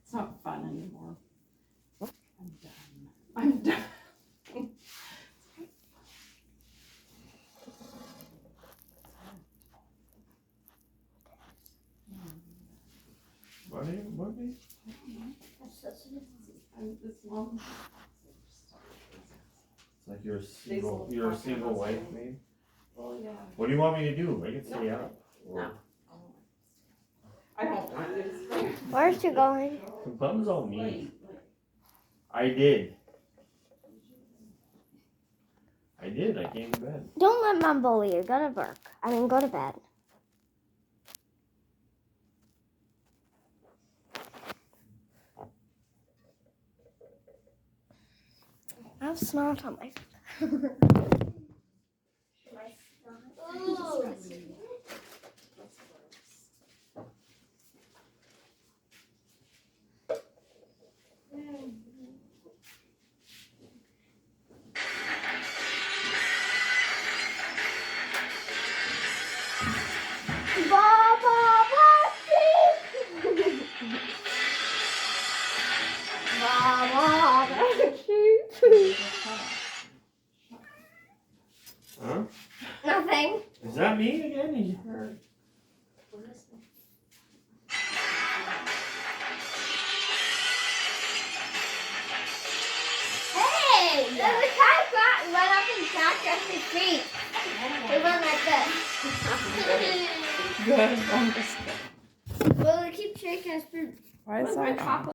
It's not fun anymore. I'm done. What is? This long. It's like you're a single wife, maybe? Well, yeah. What do you want me to do? Make it stay up? No. I don't want you to stay. Where's she going? The bum's all me. I did. I came to bed. Don't let Mom bully you. Go to work. Go to bed. I have snot on my Huh? Nothing. Is that me again? You heard? Hey! The cat went up and sat at his feet. It went like this. Good. Well, we keep shaking his food. Why is that?